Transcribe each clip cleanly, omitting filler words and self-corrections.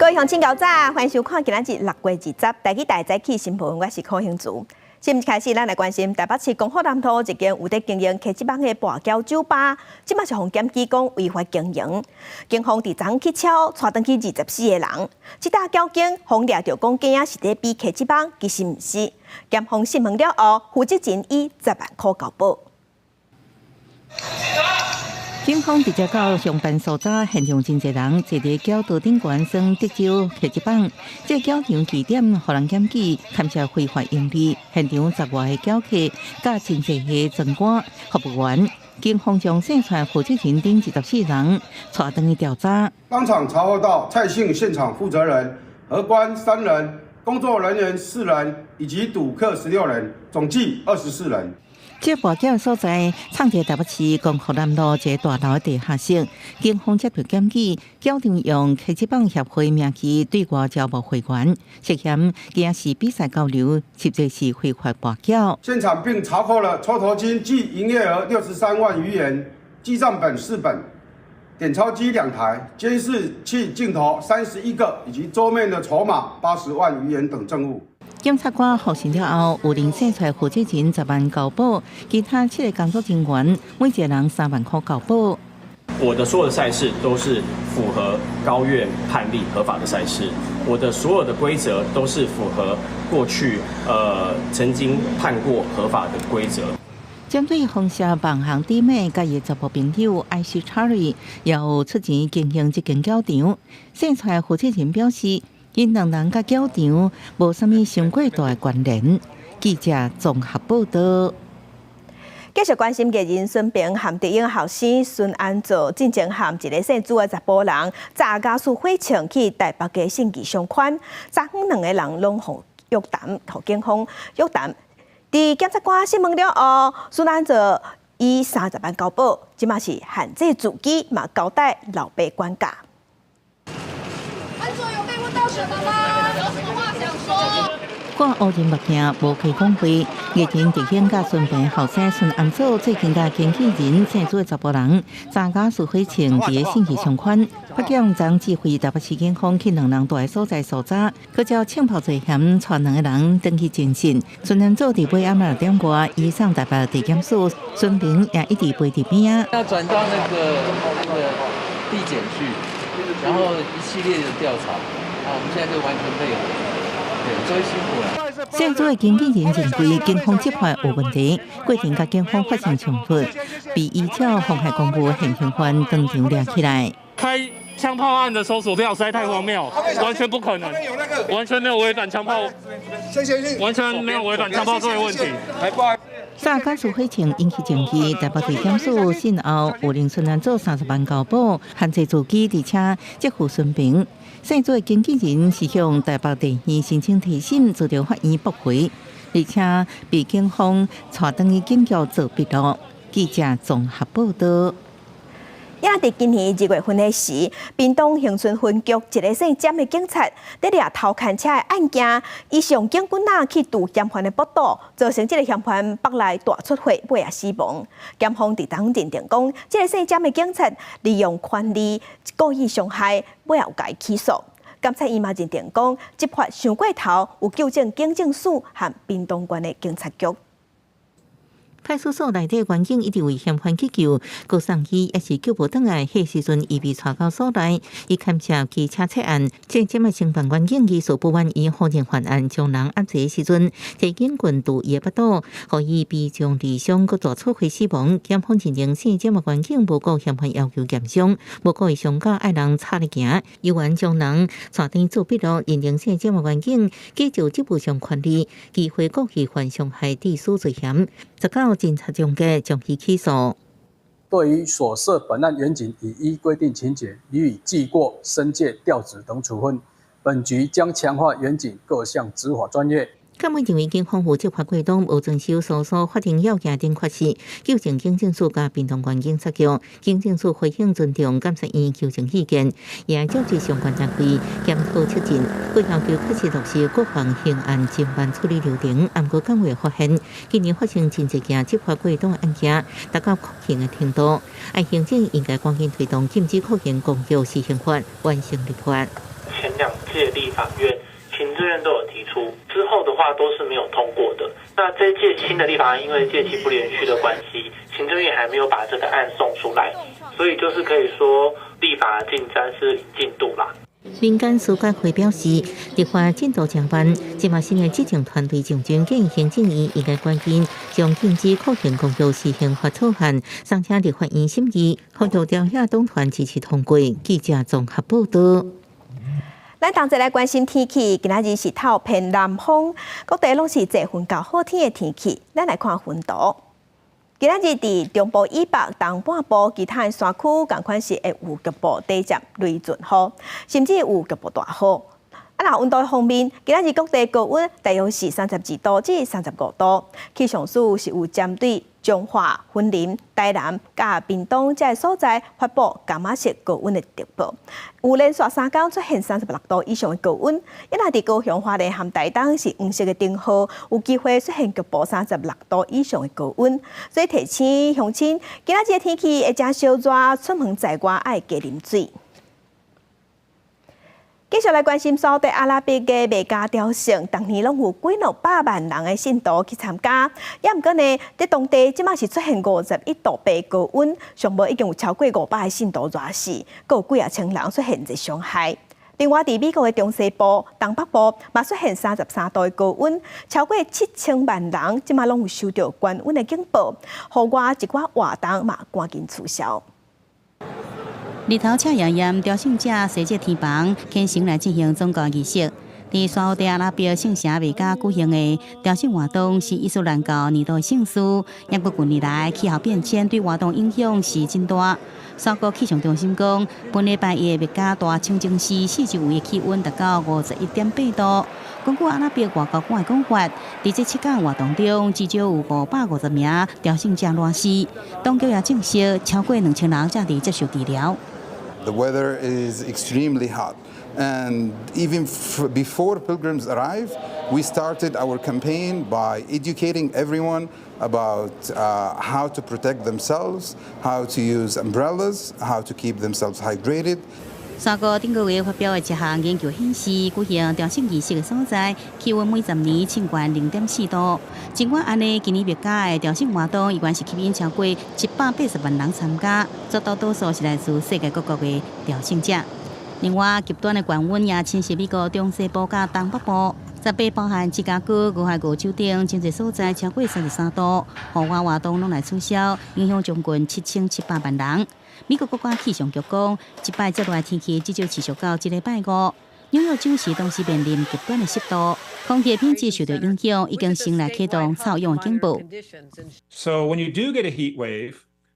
各位乡亲、高早，欢迎收看今仔日6月20日台记台早起新闻，我是柯兴竹。先一开始，咱来关心台北市公府南头一间有在经营科技网的跋筊酒吧，即马是互检举讲违法经营。警方伫昨去敲，带登去24个人。即搭交警方掠着讲囝仔是在比科技网，其实毋是。检方审问了后，负责人以10万块交保。警方直接到上班所在现场，真侪人坐伫桥道顶悬耍德州科技棒，这桥场据点，互人检举，勘测非法盈利。现场10外个教客，甲真侪个城管服务员，警方将线传负责人等14人带登去调查。当场查获到蔡姓现场负责人、荷官3人、工作人员4人以及赌客16人，总计24人。这跋筊所在，创在台北市公府南路一个大楼的地下室。警方接到检举，桥场用科技棒协会名义对外招募会员，涉嫌惊是比赛交流，实际是非法跋筊。现场并查扣了抽头金计营业额63万余元，记账本4本，点钞机2台，监视器镜头31个，以及桌面的筹码80万余元等证物。检察官复审了后，有人线出负责人10万交保，其他7个工作人员每一个人3万块交保。我的所有的赛事都是符合高院判例合法的赛事，我的所有的规则都是符合过去曾经判过合法的规则。针对红霞网行弟妹甲伊查甫朋友艾希查理，也有出钱经营这间教场。线出负责人表示，因两人甲教场无啥物伤过大的关联。记者综合报道。继续关心艺人孙平和电影后生孙安祖，进前和一个姓朱的查甫人，查家属火请去台北的信义相款，昨昏2个人拢互约谈，互警方约谈。伫检察官审问了后，孙安祖以30万交保，即嘛是限制自己，嘛交代老爸管教。安祖有被问到什么吗？有什么话想说？我乌人目镜无开讲话，艺人狄显甲孙平后生孙安祖最近甲经纪人姓朱的查甫人，查家属火请伫个信息相款。法警昨指挥台北市警方去2人住的所在搜查，佮照枪炮罪嫌，带2个人登去侦讯。孙安祖伫尾暗6点外移送台北地检署，孙平也一直陪伫边啊。要转到那个地检去，然后一系列的调查，我们现在就完全配合。所以辛苦了。姓朱的经纪人认为警方执法有问题，决定甲警方发生冲突，被依照妨害公务现行犯当场抓起来。开枪炮案的搜索票实在太荒谬，完全不可能，完全没有违反枪炮，完全没有违反枪炮罪的问题。查家属火请引起争议，台北地检署审后有令孙安祖30万交保，限制自己，而且即付孙平。姓朱的经纪人是向台北地院申请提审，遭到法院驳回，而且被警方带登去警局做笔录。记者综合报道。也伫今年2月份的时，屏东恒春分局一个姓詹的警察，在掠偷牵车的案件，伊是用警棍去堵嫌犯的腹肚，造成这个嫌犯腹内大出血，尾也死亡。检方伫当认定讲，这个姓詹的警察利用权力故意伤害，尾也有甲伊起诉。检察院嘛认定讲，执法伤过头，有纠正警政署和屏东县的警察局。派出所内底环境一直为嫌犯急救，高送医也是救不倒来。迄时阵，伊被带到所内，伊勘测机车测案，即的刑犯环境技术不愿意否认犯案，将人压制的时阵，摕警棍堵伊腹肚，互伊被将离伤，佮大出血死亡。检方认定性这环境无顾嫌犯要求验伤，无顾伊伤到爱人插咧行，有缘将人带登做笔录，认定性这环境依照职务上权利，机会故意犯伤害致死罪嫌。19警察中嘅将其起诉。对于所涉本案员警已依规定情节予以记过、申诫、调职等处分，本局将强化员警各项执法专业。检方认为警方负责法过当无遵守所属法定要件等缺失，纠正警政署甲屏东县警察局。警政署回应尊重检察院纠正意见，也召集相关单位检讨测证，为要求确实落实各项刑案侦办处理流程。按过监委发现，今年发生真侪件执法过当案件，达到酷刑的程度，行政应该赶紧推动禁止酷刑工作施行法完成立法。前2届立法院行政院都有提出，之后的话都是没有通过的。那这一届新的立法案因为届期不连续的关系，行政院还没有把这个案送出来，所以就是可以说立法进展是零进度啦。民间司法会表示，立法进度正慢，即马新的执政团队上军建议行政院应该赶紧将禁止酷刑公告施行法草案送请立法院审议，后由朝野党团支持通过。记者综合报道。咱同齐来关心天气，今仔日是透偏南风，各地拢是侪份较好天的天气。咱来看云图。今仔日伫中部以北、东半部其他的山区，同款是会有局部短暂雷阵雨，甚至有局部大雨。若温度方面，今仔日各地高温大约是32度至35度。气象署是有针对彰化、云林、台南、甲屏东这些所在发布柑仔色高温的特报，有连续3天出现36度以上的高温。因若伫高雄、花莲和台东是黄色的灯号，有机会出现局部36度以上的高温。所以提醒乡亲，今仔日的天气会真烧热，出门在外爱加啉水。继续来关心沙特阿拉伯的美加雕像，当年拢有几落百万人的信徒去参加。也毋过呢，在当地即马是出现51度8高温，上无已经有超过500个信徒热死，阁有几千人出现热伤害。另外，伫美国的中西部、东北部嘛出现33度的高温，超过7000万人即马拢有收到高温的警报，户外一寡活动嘛赶紧取消。日头赤炎炎，朝圣者西至天房虔诚来进行宗教仪式。伫沙特阿拉伯圣城美加举行的朝圣活动是伊斯兰教年度的盛事，也过近年来气候变迁对活动影响是真大。沙国气象中心讲，本礼拜一美加大清净市四周围的气温达到51.8度。根据阿拉伯外交官的讲法，伫这7天活动中，至少有550名朝圣者热死。当局也证实，超过2000人才伫接受治疗。The weather is extremely hot, and even before pilgrims arrive, we started our campaign by educating everyone about how to protect themselves, how to use umbrellas, how to keep themselves hydrated. 沙国顶个月发表的一项研究显示，举行朝圣仪式的所在，气温每10年升高0.4度。尽管安尼，今年别家的朝圣活动依然是吸引超过180万人参加，绝大多数是来自世界各国的朝圣者。另外，极端的高温也侵袭美国中西部甲东北部。十八包含芝加哥、俄亥俄州等真侪所在超过33度，户外活动拢来取消，影响将近7700万人。美国国家气象局讲，这摆这热天气至少持续到这礼拜5。纽约州市同时面临极端的湿度，空气品质受到影响，已经先来启动臭氧的警报。So when you do get a heat wave,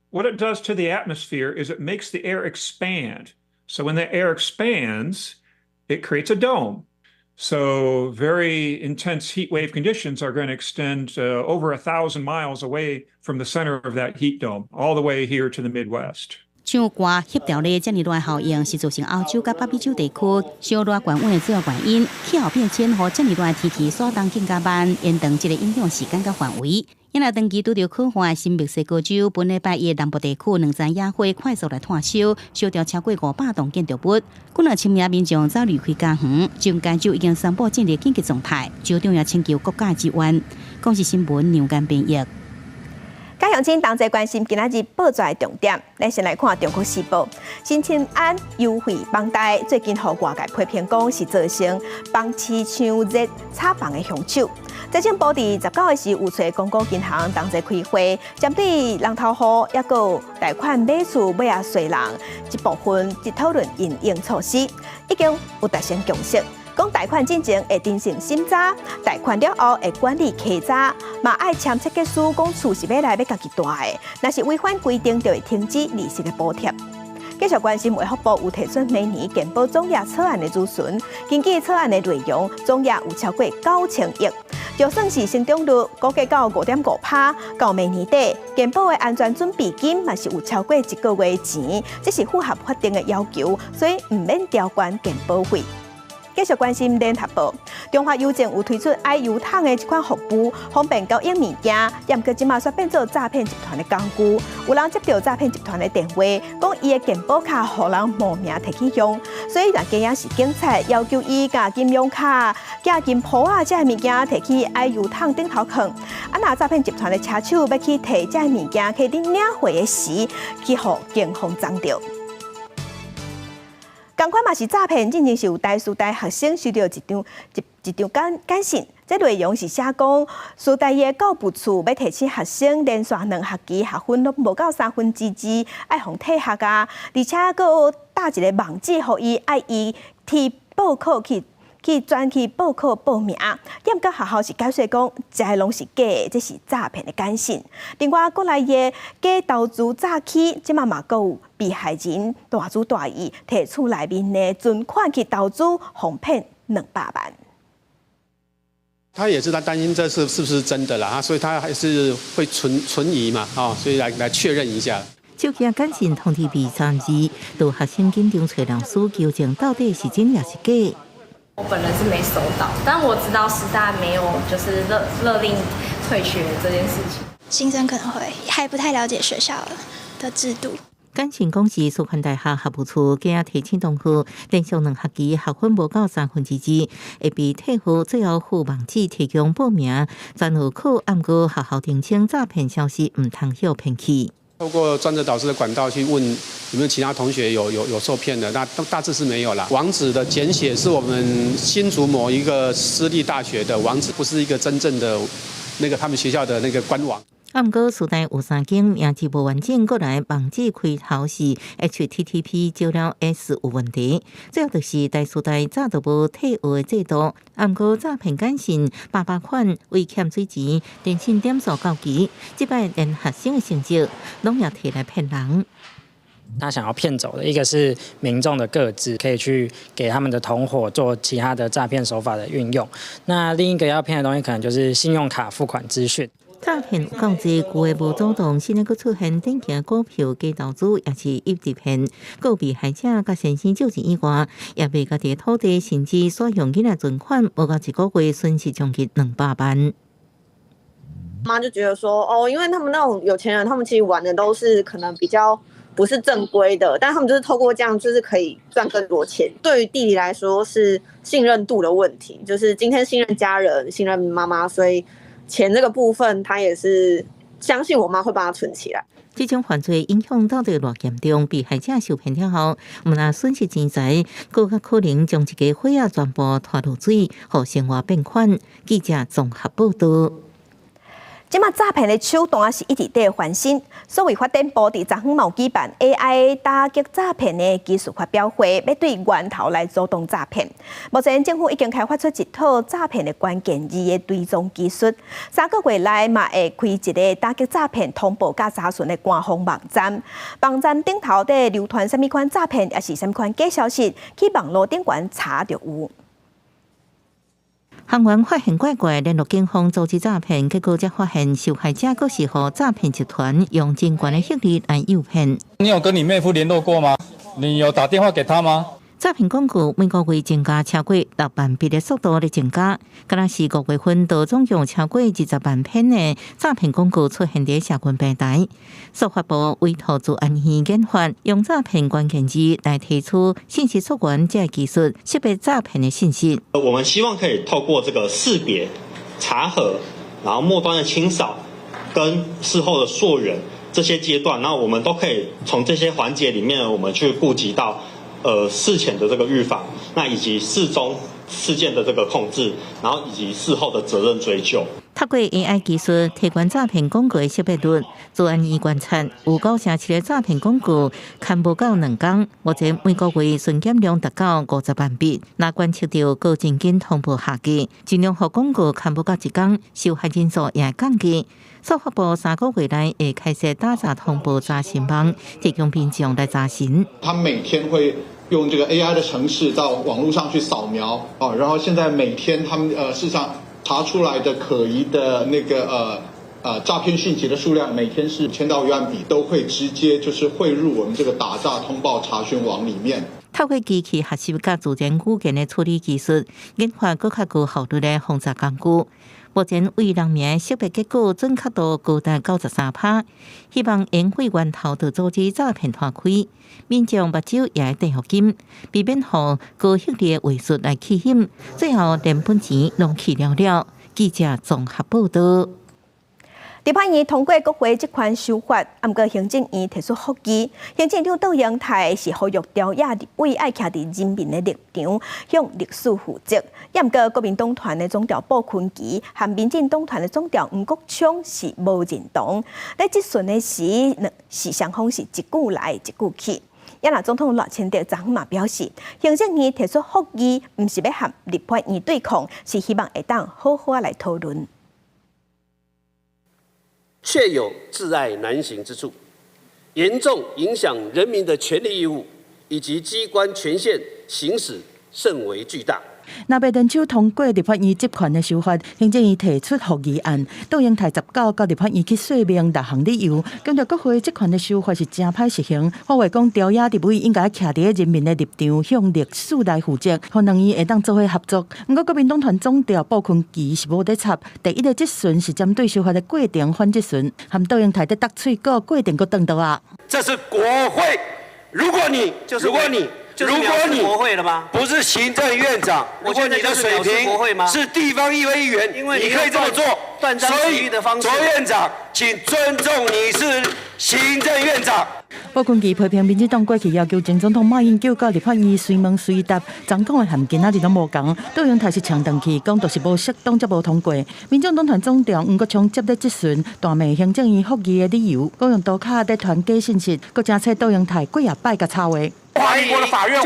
what it does to the atmosphere is it makes the air expand. So when the air expands, it creates a dome. So very intense heat wave conditions are going to extend over 1,000 miles away from the center of that heat dome, all the way here to the Midwest. 唱歌协调的这热效应是造成欧洲甲北美洲地区烧热高温的主要原因。气候变迁和这热天气所当更加慢，延长这个影响时间甲范围。因为长期拄着可怕的新墨西哥州，本礼拜一南部地区2站野火快速来炭烧，烧掉超过500栋建筑物。几2000名民众早离开家园，中间州已经宣布进入紧急状态，州长也请求国家支援。公视新闻杨干编译。家乡亲同齐关心今仔日报纸的重点，咱先来看《中国时报》。新青安优惠房贷最近互外界批评讲是造成房市抢热炒房的凶手。财政部伫19日时有找公共银行同齐开会，针对人头户也有贷款买厝买税人一部分即讨论因应措施，已经有达成共识。讲贷款进前会进行审查，贷款了后会管理欺诈，嘛爱签设计书讲厝是要来要家己住的，若是违反规定，就会停止利息的补贴。继续关心卫福部有提出明年健保总额草案的咨询，根据草案的内容，总额有超过9000亿，就算是成长率估计到5.5%，到明年底，健保的安全准备金嘛是有超过1个月钱，这是符合法定的要求，所以唔免调悬健保费。继继续关心联合报，中华邮政有推出爱邮通的一款服务，方便交印物件，也毋过即马却变做诈骗集团的工具。有人接到诈骗集团的电话，讲伊的健保卡互人冒名摕去用，所以若假也是警察要求伊甲金融卡、甲金铺啊这物件摕去爱邮通顶头放。啊，若诈骗集团的车手要去摕这物件去领领回的时，去互警方抓到。同款嘛是诈骗，进前是有台师大学生收到一张简讯，这内容是写讲，师大的教务处要提醒学生连续2学期学分都无到2/3，爱互退学啊，而且佫打一个网址，互伊爱伊去报考去转去报考报名，点甲学校是解释讲，这些拢是假的，这是诈骗的简讯。另外，国内的假投资诈欺，即嘛佫有被害人大主大意摕厝内面的存款去投资，哄骗200万。他也是担心这是不是真的啦，所以他还是会存疑嘛，所以来确认一下。手机简讯通知被3字，到学生紧张找老师纠正到底是真也是假。我本人是没收到，但我知道师大没有就是勒令退学这件事情。新生可能会还不太了解学校的制度。简讯讲是苏昆大学学务处假提醒同学，连续2学期学分无到2/3，会被退学，最后附网址提供报名，转学考暗过学校澄清诈骗消息，唔通诱骗去。透过专责导师的管道去问有没有其他同学有受骗的，那大致是没有啦。网址的简写是我们新竹某一个私立大学的网址，不是一个真正的那个他们学校的那个官网。啊，毋过师大有3间名字无完整，过来网址开头是 http://s 有问题。最后就是大师大早就无退学的制度，啊，毋过诈骗简讯800款为欠水钱，电信点数到期，即摆连学生的成绩拢要摕来骗人。他想要骗走的一个是民众的个资，可以去给他们的同伙做其他的诈骗手法的运用。那另一个要骗的东西，可能就是信用卡付款资讯。诈骗有够济，旧的无主动，现在佫出现典型股票假投资，也是一直骗。个被害者甲先生借钱以外，也被家己土地甚至所用囡仔存款，无到1个月损失将近200万。妈就觉得说，因为他们那种有钱人，他们其实玩的都是可能比较不是正规的，但他们就是透过这样，就是可以赚更多钱。对于弟弟来说是信任度的问题，就是今天信任家人、信任妈妈，所以钱这个部分，他也是相信我妈会帮他存起来。这种犯罪影响到底偌严重？被害者受骗了后，毋但损失钱财，更较可能将一家伙仔全部拖落水，互生活变款。记者综合报道。即马诈骗的手段是一直在翻新，所以发展部伫昨昏有举办 AI 打击诈骗的技术发表会，要对源头来阻挡诈骗。目前政府已经开发出一套诈骗的关键字的追踪技术，3个月内嘛会开一个打击诈骗通报甲查询的官方网站。网站顶头在流传什么款诈骗，也是什么款假消息，去网络顶端查就有。行员发现怪怪，联络警方阻止诈骗，结果才发现受害者佫是互诈骗集团用真悬的效率来诱骗。你有跟你妹夫联络过吗？你有打电话给他吗？诈骗广告每个月增加超过6万笔的速度在增加，敢若是5月份都总共超过20万篇的诈骗广告出现在社群平台。司法部委托治安院研发，用诈骗关键字来提出信息溯源这技术，识别诈骗的信息。我们希望可以透过这个识别、查核，然后末端的清扫跟事后的溯源这些阶段，那我们都可以从这些环节里面，我们去顾及到事前的这个预防，那以及事中事件的这个控制，然后以及事后的责任追究。透过 AI 技术提高诈骗广告的识别率，治安院观察有97个诈骗广告看无到2天，目前每个月巡检量达到50万笔。若观测到高正经通报下降，尽量互广告看无到1天，受害人数也会降低。司法部3个月内会开设打诈通报查询网，提供民众来查询。他每天会用这个 AI 的程式到网络上去扫描然后现在每天他们事实上查出来的可疑的那个诈骗讯息的数量，每天是1000到1万笔，都会直接就是汇入我们这个打诈通报查询网里面。透过机器学习甲自然语言的处理技术，研发更较高效率的轰炸工具。目前为人名识别结果准确度高达93%，希望因会源头的组织诈骗团开，民众目睭也会戴护金，避免互高学历的话术来欺骗，最后连本钱拢去了。记者综合报道。立法院通过国会这款修法，不过行政院提出复议。行政长杜英泰是呼吁朝野立委爱徛伫人民的立场，向历史负责。不过国民党团的总调鲍坤基和民进党团的总调黄国昌是无认同。在质询的时双方是一句来一句去。也那总统赖清德昨嘛表示，行政院提出复议，不是要和立法院对抗，是希望会当好好来讨论。确有窒碍难行之处，严重影响人民的权利义务以及机关权限行使甚为巨大。若被联手通过立法院集权的修法，行政院提出复议案，杜英泰19到立法院去说明6项理由，强调国会集权的修法是真歹实行，呼吁讲朝野立委应该徛伫人民的立场，向历史来负责，互两院会当做伙合作。不过国民党团总调鲍坤基是无在插，第一个质询是针对修法的过程反质询，和杜英泰在答喙个过程个等到啊。这是国会，如果你国会了吗？不是行政院长，如果你的水平是地方议会议员，你可以这么做。所以，卓院长，请尊重你是行政院长。鲍坤基批评民进党过去要求前总统马英九到立法院随问随答，总讲的含今仔日拢无共。杜英泰是呛断去，讲就是无适当才无通过。民众党团总调黄国昌接咧质询，大骂行政院复议的理由，讲用刀卡在传假信息，搁加测杜英泰几啊摆甲插话。怀疑就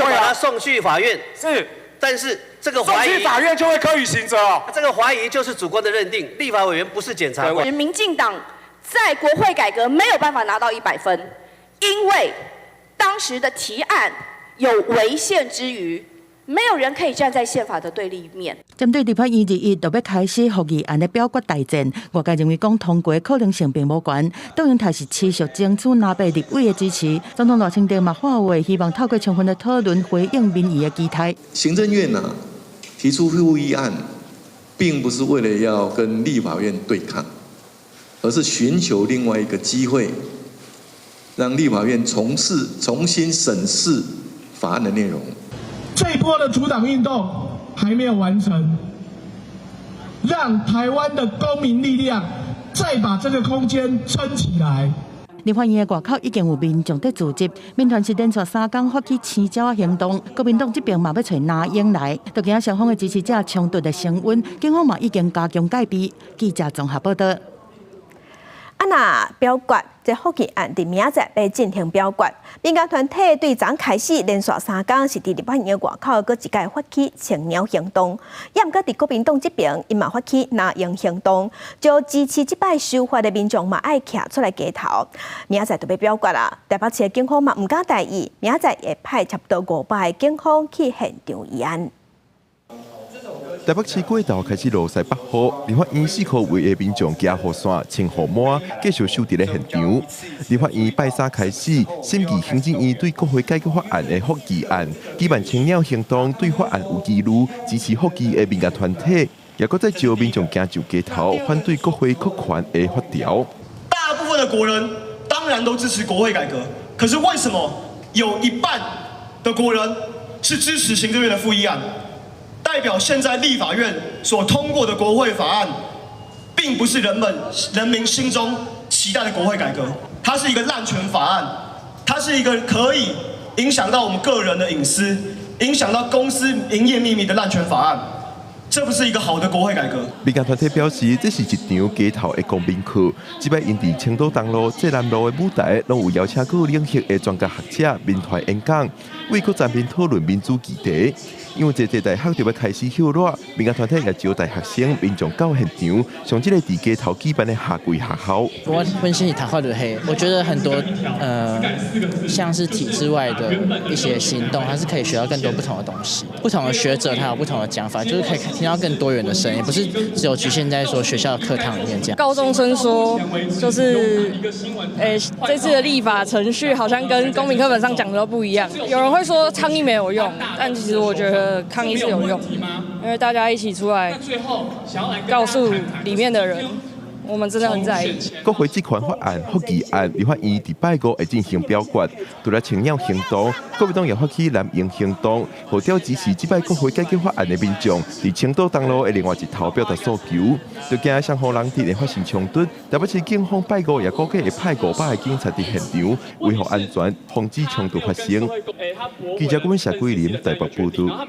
把他送去法院，是，但是这个怀疑送去法院就会科予刑责哦。这个怀疑就是主观的认定，立法委员不是检察官。民进党在国会改革没有办法拿到100分，因为当时的提案有违宪之余，没有人可以站在宪法的对立面。针对立法院日就要开始复议案的表决大战，外界认为讲通过可能性并无悬。杜英泰是持续争取拿被立委的支持。总统赖清德嘛话话，希望透过充分的讨论回应民意的期待。行政院提出复议案，并不是为了要跟立法院对抗，而是寻求另外一个机会，让立法院重新审视法案的内容。这一波的阻挡运动还没有完成，让台湾的公民力量再把这个空间撑起来。立法院的外口已经有民众在组织，民团是连续3天发起青鸟行动，国民党这边嘛要找拿英来，就惊双方的支持者冲突的升温，警方嘛已经加强戒备。记者综合报道。那表决这复议案伫明仔要进行表决，民间团体对昨开始连续3天是伫立法院的外口，搁一届发起青鸟行动，也毋过伫国民党这边，因嘛发起拿英行动，就支持这摆修法的民众嘛爱徛出来街头。明仔就要表决啦，台北市的警方嘛毋敢大意，明仔会派差不多500个警方去现场议案。台北市街道开始落晒8号，立法院4号为的民众加雨伞、穿雨帽，继续守伫咧现场。立法院拜3开始审议行政院对国会改革法案的复议案，举办青鸟行动，对法案有疑虑，支持复议的民间团体，也搁再招民众行上街头，反对国会扩权的法条。大部分的国人当然都支持国会改革，可是为什么有一半的国人是支持行政院的复议案？代表现在立法院所通过的国会法案，并不是人民心中期待的国会改革，它是一个滥权法案，它是一个可以影响到我们个人的隐私、影响到公司营业秘密的滥权法案。这不是一个好的国会改革。民间团体表示，这是一场街头的公民课。这摆因伫青岛东路、济南路的舞台，拢有邀请过领域的专家学者、民团演讲，为各站边讨论民主议题。因为这大学就要开始休热，民间团体也招待学生、民众到现场，上这个伫街头举办的夏季学校。我本身是读法律系，我觉得很多像是体制外的一些行动，还是可以学到更多不同的东西。不同的学者他有不同的讲法，就是可以听到更多元的声音，不是只有局限在说学校的课堂里面这样。高中生说，就是这次的立法程序好像跟公民课本上讲的都不一样。有人会说倡议没有用，但其实我觉得抗议是有用，因为大家一起出来告诉里面的人，我们真的很在意。国会这款法案复议案，立法院伫拜五会进行表决。除了青鸟行动，国民党也发起蓝营行动，号召支持这摆国会改革法案的民众，伫青岛东路的另外一头表达诉求。就惊双方人质会发生冲突，台北市警方拜五也估计会派500个警察伫现场，维护安全，防止冲突发生。记者郭文霞、桂林台北报道。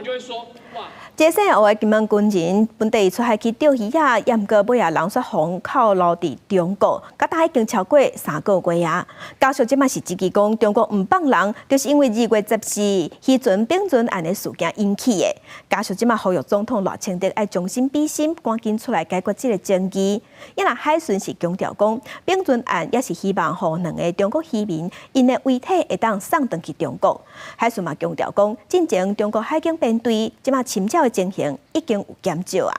这些学的金门军人本地出海去钓鱼啊，也毋过尾啊人说风口落伫中国，甲大已经超过3个月啊。家属即马是质疑讲，中国毋放人，就是因为2月14渔船并船案的事件引起的。家属即马呼吁总统赖清德要将心比心，赶紧出来解决这个争议。因为海巡是强调讲，并船案也是希望互2个中国渔民因的遗体会当送回去中国。海巡嘛强调讲，进前中国海警编队即马侵扰情形已经有减少啊。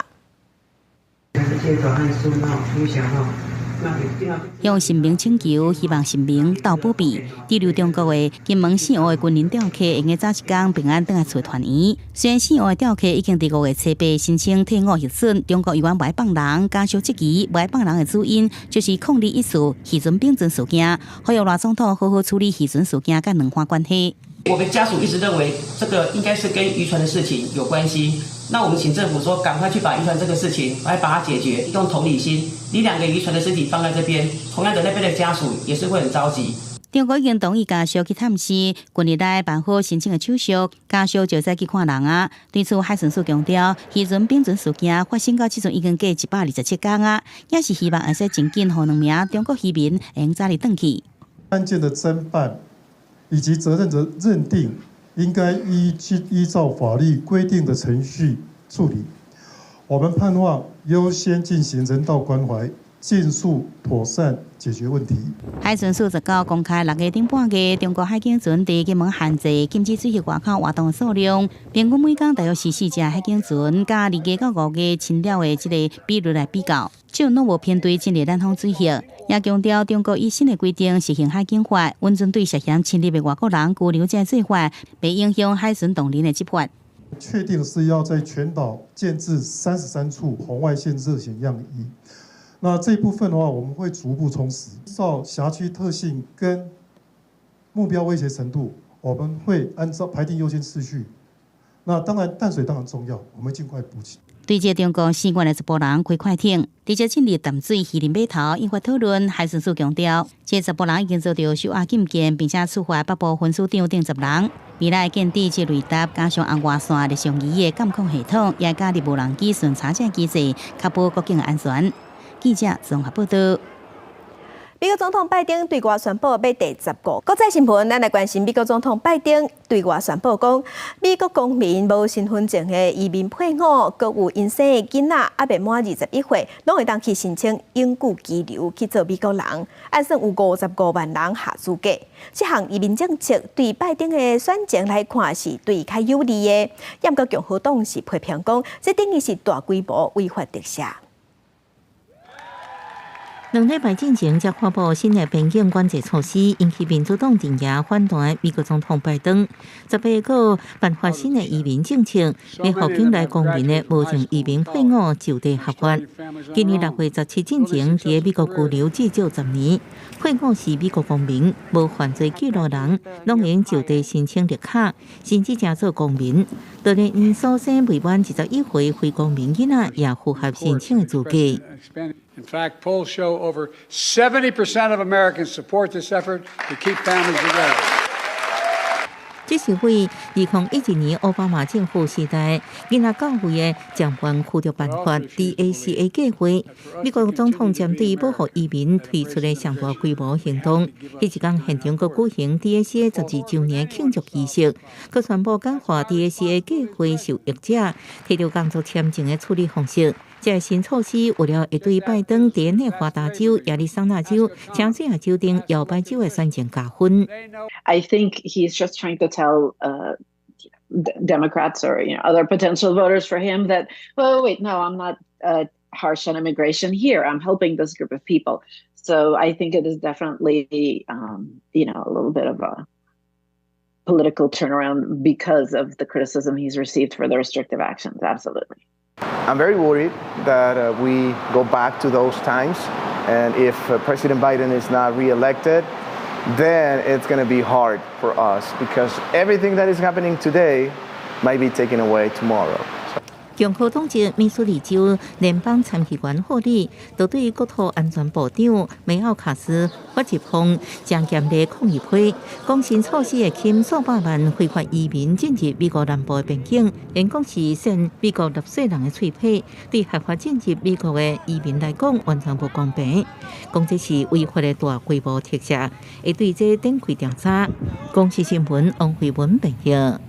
向新兵请求，希望新兵斗保庇。滞留中国的金门4号的军人钓客，应该早一天平安回来出团圆。虽然4号的钓客已经伫5月7日申请退伍核准，中国依然不爱放人，家属质疑不爱放人的主因就是控制一事渔船并船事件，呼吁赖总统好好处理渔船事件跟两岸关系。我们家属一直认为这个应该是跟渔船的事情有关系，那我们请政府说赶快去把渔船这个事情来把它解决，用同理心，你2个渔船的尸体放在这边，同样的那边的家属也是会很着急。中国已经同意家属去探视，近日来办好申请的手续，家属就再去看人啊。对此，海巡署强调，渔船并船事件发生到即阵已经过127天啊，也是希望会使尽紧，让2名中国渔民能早日回去。案件的侦办以及责任的认定，应该依照法律规定的程序处理。我们盼望优先进行人道关怀，尽速妥善解决问题。海巡署19公开6月顶半个中国海警船伫金门限制禁止水域外口活动的数量，平均每天大约是4只海警船，甲2月到5月侵扰的这个比率来比较，就拢无偏对今日咱方水域。也强调，中国以新的规定实行海警法，稳准对涉嫌侵入的外国人拘留这罪法，袂影响海巡同仁的执法。确定是要在全岛建置33处红外线热显样仪。那这一部分的话，我们会逐步充实，依照辖区特性跟目标威胁程度，我们会按照排定优先次序。那当然，淡水当然重要，我们会尽快补齐。对这中国4月的10波人开快艇，伫这进入淡水渔林码头引发讨论。海巡署强调，这10波人已经做到收押禁见，并且处罚北部分署长等10人。未来建立这雷达加上红外线的上移的监控系统，也加入无人机巡查证机制，确保国境的安全。记者综合报道。美国总统拜登对外宣布要第10个国际新闻，咱来关心美国总统拜登对外宣布讲，美国公民无身份证的移民配偶，各有因生的囡仔还未满21岁，拢会当去申请永久居留去做美国人，按算有55万人下资格。这项移民政策对拜登的选情来看是对较有利的，不过共和党是批评讲，这等于是大规模违法特赦。2礼拜进前才发布新的边境管制措施，引起民主党镇压反弹美国总统拜登。18个颁发新的移民政策，要互境内公民的无证移民配偶就地合法。今年6月17进前，伫美国居留至少10年，配偶是美国公民、无犯罪记录人，拢能就地申请绿卡，甚至加做公民。就连因所生未满21岁非公民囡仔，也符合申请的资格。In fact, polls show over 70% of Americans support this effort to keep families together. 这是为2011年奥巴马政府时代囡仔教育的相关辅助办法 DACA 计划，美国总统针对保护移民推出的上大规模行动。迄一天现场佫举行 DACA 12周年庆祝仪式，佫宣布简化 DACA 计划受益者提到工作签证的处理方式。这新措施为了会对拜登在内华达州、亚利桑那州、乔治亚州等摇摆州的选情加分。I think he's just trying to tell Democrats or other potential voters for him that, well, wait, no, I'm not harsh on immigration here. I'm helping this group of people. So I think it is definitely, a little bit of a political turnaround because of the criticism he's received for the restrictive actions. Absolutely. I'm very worried that we go back to those times, and if President Biden is not reelected, then it's going to be hard for us because everything that is happening today might be taken away tomorrow. 共和党籍密苏里州联邦参议员霍利，就对国土安全部长梅奥卡斯发一封将严厉抗议批，讲新措施会吸数百万非法移民进入美国南部的边境，因讲是扇美国纳税人的嘴皮，对合法进入美国的移民来讲完全不公平。讲这是违法的大规模特赦，会对这展开调查。公视新闻王慧文报道。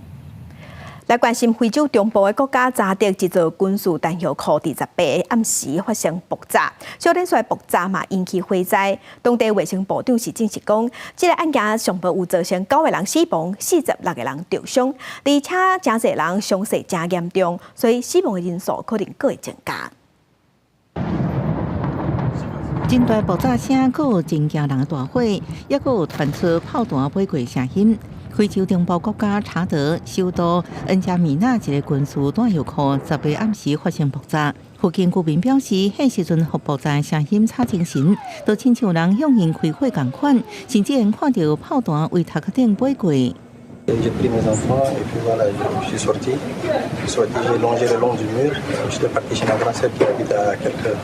来关心非洲中部的国家查德一座军事弹药库，28暗时发生爆炸，小点数爆炸嘛引起火灾。当地卫生部长是证实讲，这个案件上报有造成9个人死亡，46个人受伤，而且真侪人伤势真严重，所以死亡的人数可能佫会增加。真大爆炸声，佫有真惊人的大火，也佫有传出炮弹飞过的声音。非洲中部国家查德首都恩加米纳一个军事弹药库，18暗时发生爆炸。附近居民表示，迄时阵互爆炸声音吵精神，都亲像人向因开火共款，甚至因看到炮弹为头壳顶飞过。J'ai pris mes enfants et puis voilà, je suis sorti. J'ai longé le long du mur. J'étais parti chez ma grand sœur qui habite à quelques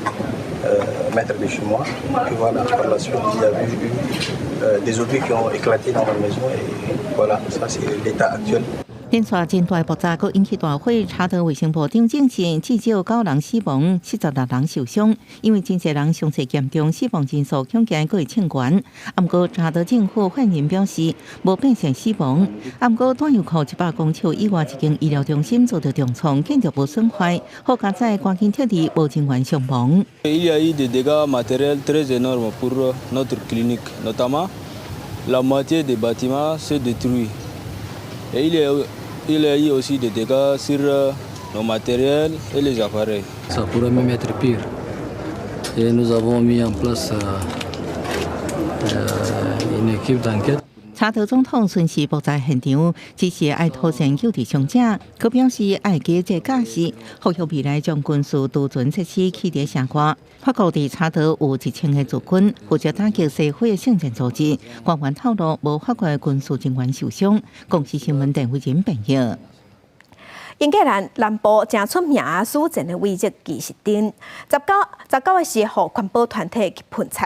mètres de chez moi. Et puis voilà, par la suite, il y a eu des objets qui ont éclaté dans ma maison et voilà, ça c'est l'état actuel. 连续真大爆炸，佫引起大火。查德卫生部长证实，至少9人死亡，76人受伤。因为真侪人伤势严重，死亡人数恐惊佫会增悬。不过，查德政府发言人表示，无变成死亡。不过，弹药库100公尺以外一间医疗中心遭到重创，建筑无损坏。好加在赶紧撤离，无人员伤亡。Il y a eu des dégâts matériels très énormes pour notre clinique, notamment la moitié des bâtiments s'est détruit. Et il y a eu aussi des dégâts sur nos matériels et les appareils. Ça pourrait même être pire. Et nous avons mis en place une équipe d'enquête. 查德总统巡视爆炸现场，指示爱妥善救治伤者。佢表示爱加这驾驶，呼吁未来将军事渡船设施起伫城外。法国伫查德有1000个驻军，负责打击社会的圣战组织。官员透露，无法国的军事人员受伤。公视新闻陈慧仁报道。英格兰南部正出名苏镇的位置其实顶19个时候，环保团体去喷漆，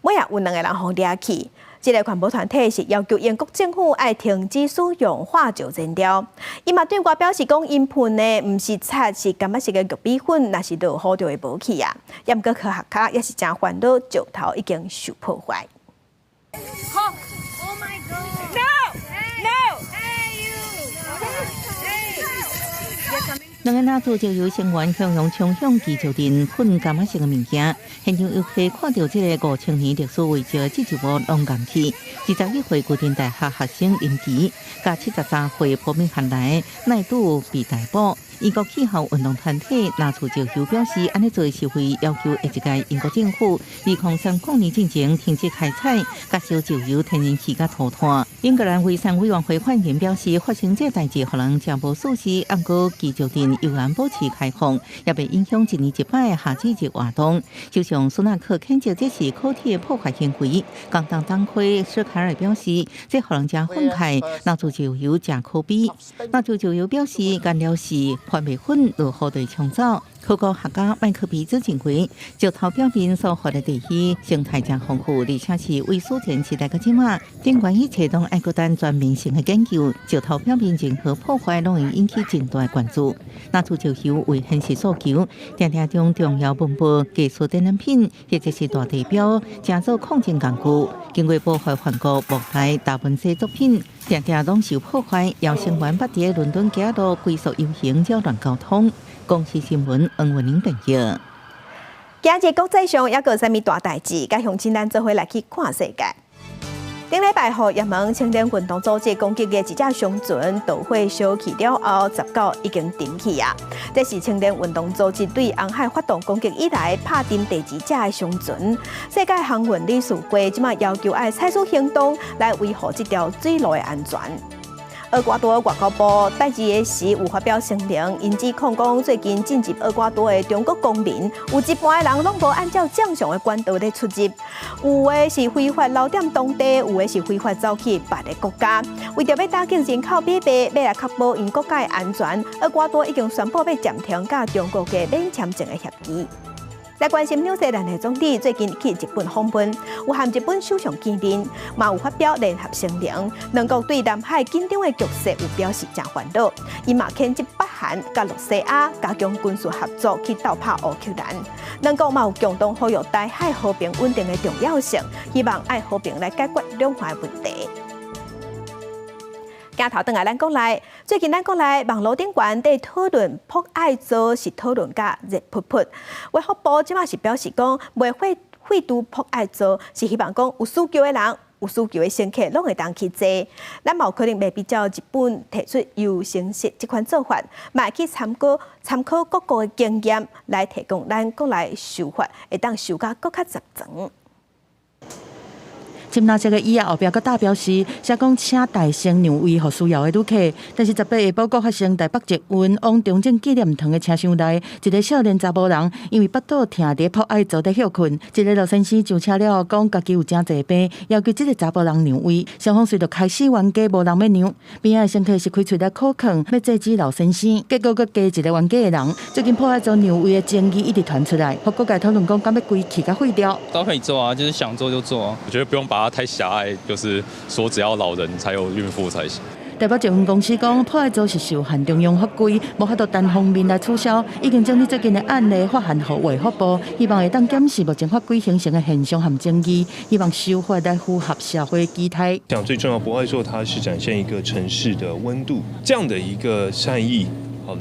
每日有2个人互掠去。这个环保团体是要求英国政府要停止使用化石燃料。伊嘛对我表示讲，因喷的毋是漆，是感觉是个玉米粉，若是落雨就会无去啊。也毋过科学家也是真烦恼，石头已经受破坏。2个男主就有成员向用冲向地球人喷柑仔色的物件，现场游客看到这个5000年历史遗迹这一幕龙岩去。21岁古田大学学生林奇，加73岁普明汉来奈杜被逮捕。英国气候运动团体拿出石油表示，安尼做是为要求下一届英国政府2039年之前停止开采甲烧石油天然气甲涂炭。英格兰卫生委员会发言人表示，发生这代志，互人真无舒适。不过，地球人悠然保持开放，也袂影响一年一摆的夏季节活动。首相苏纳克谴责这是可体的破坏行为。工党党魁舍凯尔表示，这互人真愤慨，拿出石油真可悲。拿出石油表示，干了是环袂粉落雨队冲走。考古学家麦克比兹认为，石头表面所获的地区生态真丰富，而且是为史前时代到即马，尽管伊启动爱孤单全面性的研究，石头表面任何破坏拢会引起真大的关注。拿出石油为现实诉求，常常将重要文物、技术展览品或者是大地标，正做控制工具，经过破坏梵谷、莫奈、达文西作品，常常拢受破坏，要成员不伫伦敦街道龟速游行，扰乱交通。公司新闻黄文玲报道。今日国际上还有啥物大代志？甲乡亲咱做伙来去看世界。顶礼拜予也门青年运动组织攻击的一只商船导火烧起了后，19已经停去啊。这是青年运动组织对红海发动攻击以来拍定第2只的商船。世界航运理事会即马要求要采取行动来维护这条水路的安全。厄瓜多外交部代志的时有发表声明，因指控讲最近进入厄瓜多的中国公民，有一半的人拢无按照正常的管道咧出入，有的是非法留踮当地，有的是非法走去别个国家。为着要打击人口买卖，要来确保因国家的安全，厄瓜多已经宣布要暂停甲中国的免签证的协议。来关心纽西兰的总理最近去日本访问，有和日本首相见面，嘛有发表联合声明。两国对南海紧张的局势有表示真烦恼，因嘛牵制北韩甲罗西亚加强军事合作去斗拍乌克兰。两国嘛有共同呼吁台海和平稳定的重要性，希望爱和平来解决两岸问题。镜头转来咱国内，最近咱国内网络顶悬在讨论博爱座是讨论甲热噗噗。卫福部即马是表示讲，袂废除博爱座，是希望讲有需求的人、有需求的乘客拢会当去坐。咱嘛有可能袂比较日本提出优先式这款做法，嘛会去参考各国的经验，来提供咱国内修法，会当修甲更较十全。金纳这个伊后壁阁大标示，写讲请大声让位予需要的旅客。但是18下晡阁发生台北捷运往中正纪念堂的车厢内，一个少年查某人因为腹肚疼伫博爱座伫休困，一个老先生上车了后讲家己有真济病，要求这个查甫人让位。双方随着开始冤家，无人要让。边仔乘客是开喙来口劝，要制止老先生，结果阁加一个冤家的人。最近博爱座让位的争议一直传出来，和各界讨论讲，敢要规气甲废掉？都可以做啊，就是想做就做啊。我觉得不用把它太狭隘，就是说只要老人才有孕妇才行。台北捷运公司讲，博爱座是受限中央法规，无法度单方面来取消，已经将你最近的案例发函给卫福部，希望会当检视目前法规形成的现象和争议，希望修法来符合社会期待。讲最重要，博爱座它是展现一个城市的温度，这样的一个善意、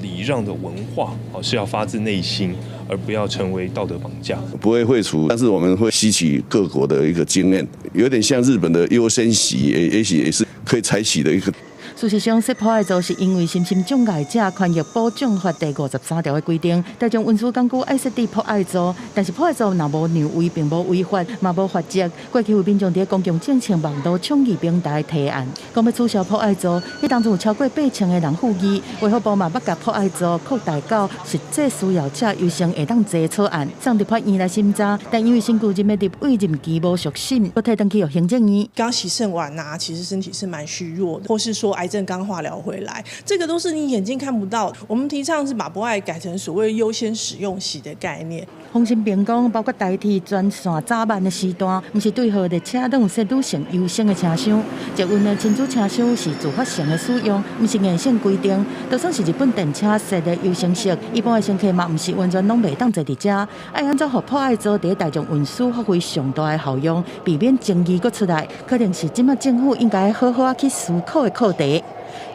礼让的文化，是要发自内心，而不要成为道德绑架。不会废除，但是我们会吸取各国的一个经验，有点像日本的优先席，也许也是可以采取的一个。事实上，设博爱座是因为身心障碍者权益保障法第53条的规定，大众运输工具爱设置博爱座，但是博爱座若无让位，并无违法，嘛无罚则。过去有民众伫公共政策网络倡议平台提案，讲要取消博爱座，迄当中有超过8000个人附议。卫福部嘛要甲博爱座扩大到实际需要者优先会当坐草案，送立法院来审查，但因为身故人的立委任期无属审，要提登去予行政院。刚洗肾完啊，其实身体是蛮虚弱的，或是说癌症刚化疗回来，这个都是你眼睛看不到。我们提倡是把博爱改成所谓优先使用席的概念。洪新平讲，包括代替专线早晚的时段，不是对号列车都有设女性优先的车厢。捷运的亲子车厢是自发性的使用，不是硬性规定。就算是日本电车设的优先式，一般的乘客嘛，不是完全拢袂当坐伫遮。爱安怎互博爱座伫大众运输发挥上大的效用，避免争议搁出来，可能是即马政府应该好好去思考的课题。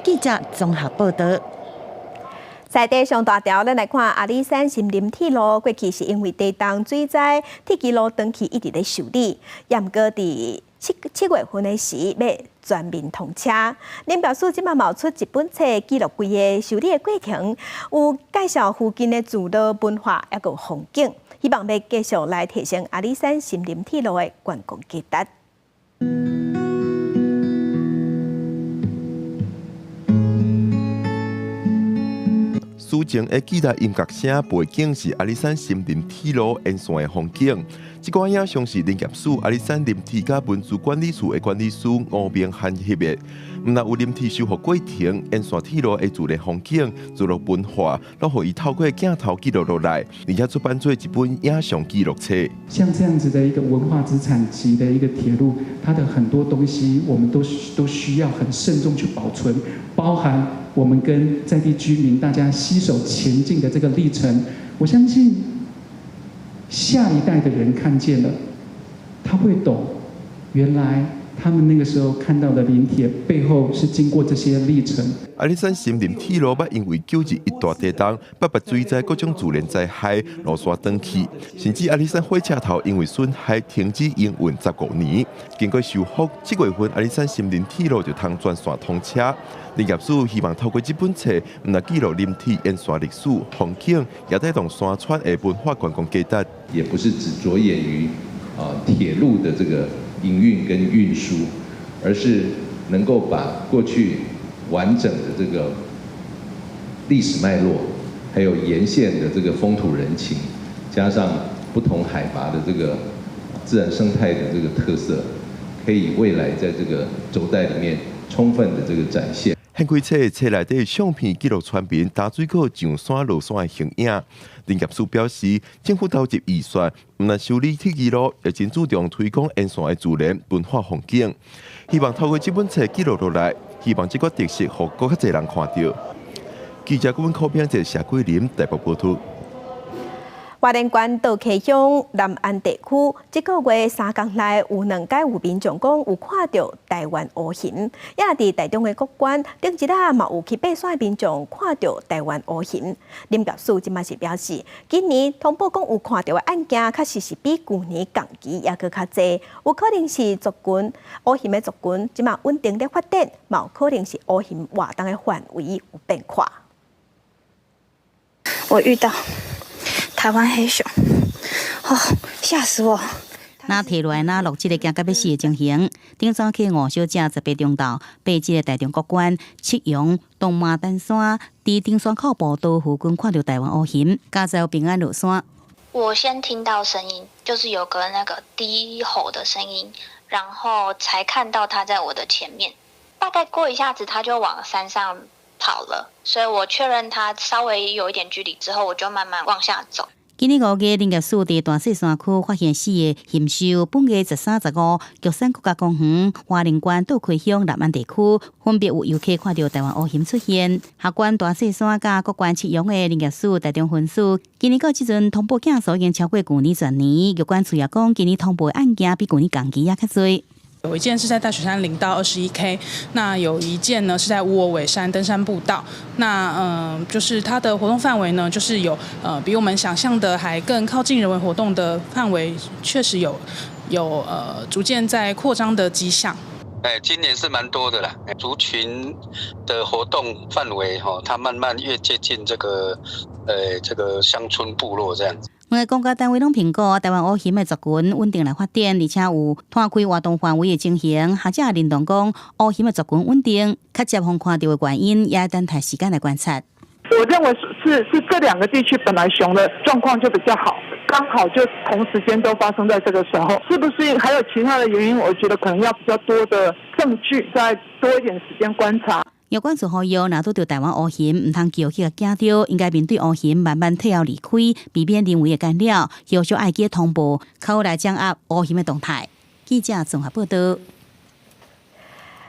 记者综合报道。在地上大条，咱来看阿里山森林铁路，过去是因为地动水灾，铁轨路长期一直在修理，也毋过伫7月份的时要全面通车。林表示，即马冒出一本册，记录规个修理的过程，有介绍附近的住落文化，也有风景，希望要继续来提升阿里山森林铁路的观光价值。私此前的记载音乐声背景是阿里山森林铁路沿线的风景。这款影像是林业署阿里山林体甲文资管理处的管理师吴明汉翕的。毋但有林体修复过程，沿线铁路的自然风景、自然文化，都可以透过镜头记录落来，而且出版做一本影像记录册。像这样子的一个文化资产级的一个铁路，它的很多东西我们都需要很慎重去保存，包含我们跟在地居民大家携手前进的这个历程。我相信下一代的人看见了，他会懂，原来他们那个时候看到的林铁背后是经过这些历程。阿里山森林铁路捌因为救治一大地动、北北水灾各种自然灾害路线断去，甚至阿里山火车头因为损害停止营运15年。经过修复，7月份阿里山森林铁路就通全线通车。林业署希望透过这本册，唔但记录林铁沿线历史风景，也带动山川的文化观光价值。也不是只着眼于铁路的这个营运跟运输，而是能够把过去完整的这个历史脉络，还有沿线的这个风土人情，加上不同海拔的这个自然生态的这个特色，可以未来在这个轴带里面充分的这个展现。掀开册内底相片记录村民打水果、上山落山的形影。林业署表示，政府投入预算，唔但修理铁记录，也真注重推广沿线的自然文化风景。希望透过这本册记录落来，希望这个特色让更加侪人看到。记者郭文考编辑谢桂林台北报道。花莲县道溪乡南安地区，这个月3天内有2届有民众讲有看到台湾乌熊，也伫台中的国馆顶一日嘛有去爬山的民众看到台湾乌熊。林业署即马是表示，今年通报讲有看到的案件，确实是比去年同期也搁较侪，有可能是族群乌熊的族群即马稳定在发展，嘛有可能是乌熊活动的范围有变化。我遇到台湾黑熊，吓死我！那摕落来录这个惊甲要死的情形。顶早去5小姐18中昼，爬这个台中国馆、七阳、东马丹山、伫丁山靠步道附近看到台湾乌熊，加在平安落山。我先听到声音，就是有个那个低吼的声音，然后才看到它在我的前面。大概过一下子，它就往山上跑了，所以我确认它稍微有一点距离之后，我就慢慢往下走。今年5月，林业署伫大细山区发现4个禽兽。本月13、15，玉山国家公园、花莲县倒溪乡南安地区，分别有游客看到台湾乌熊出现。下关大细山甲国关七阳的林业署台中分署，今年到即阵通报件数已经超过去年全年。有关处也讲，今年通报的案件比去年同期也较多。有一件是在大雪山0到21K， 那有一件呢是在乌尾山登山步道。那就是它的活动范围呢，就是有比我们想象的还更靠近人为活动的范围，确实有逐渐在扩张的迹象。今年是蛮多的啦，族群的活动范围它慢慢越接近这个乡村部落这样子。两个公家单位拢评估台湾乌熊的族群稳定来发展，而且有摊开活动范围的情形。学者也认同讲，乌熊的族群稳定，较接互看到的原因，也等待时间来观察。我认为是这2个地区本来熊的状况就比较好，刚好就同时间都发生在这个时候，是不是还有其他的原因？我觉得可能要比较多的证据，再多一点时间观察。有关处呼吁，若拄到台湾乌熊，唔通叫去惊到，应该面对乌熊慢慢退后离开，避免人为的干扰。要求爱记通报，靠来掌握乌熊的动态。记者综合报道。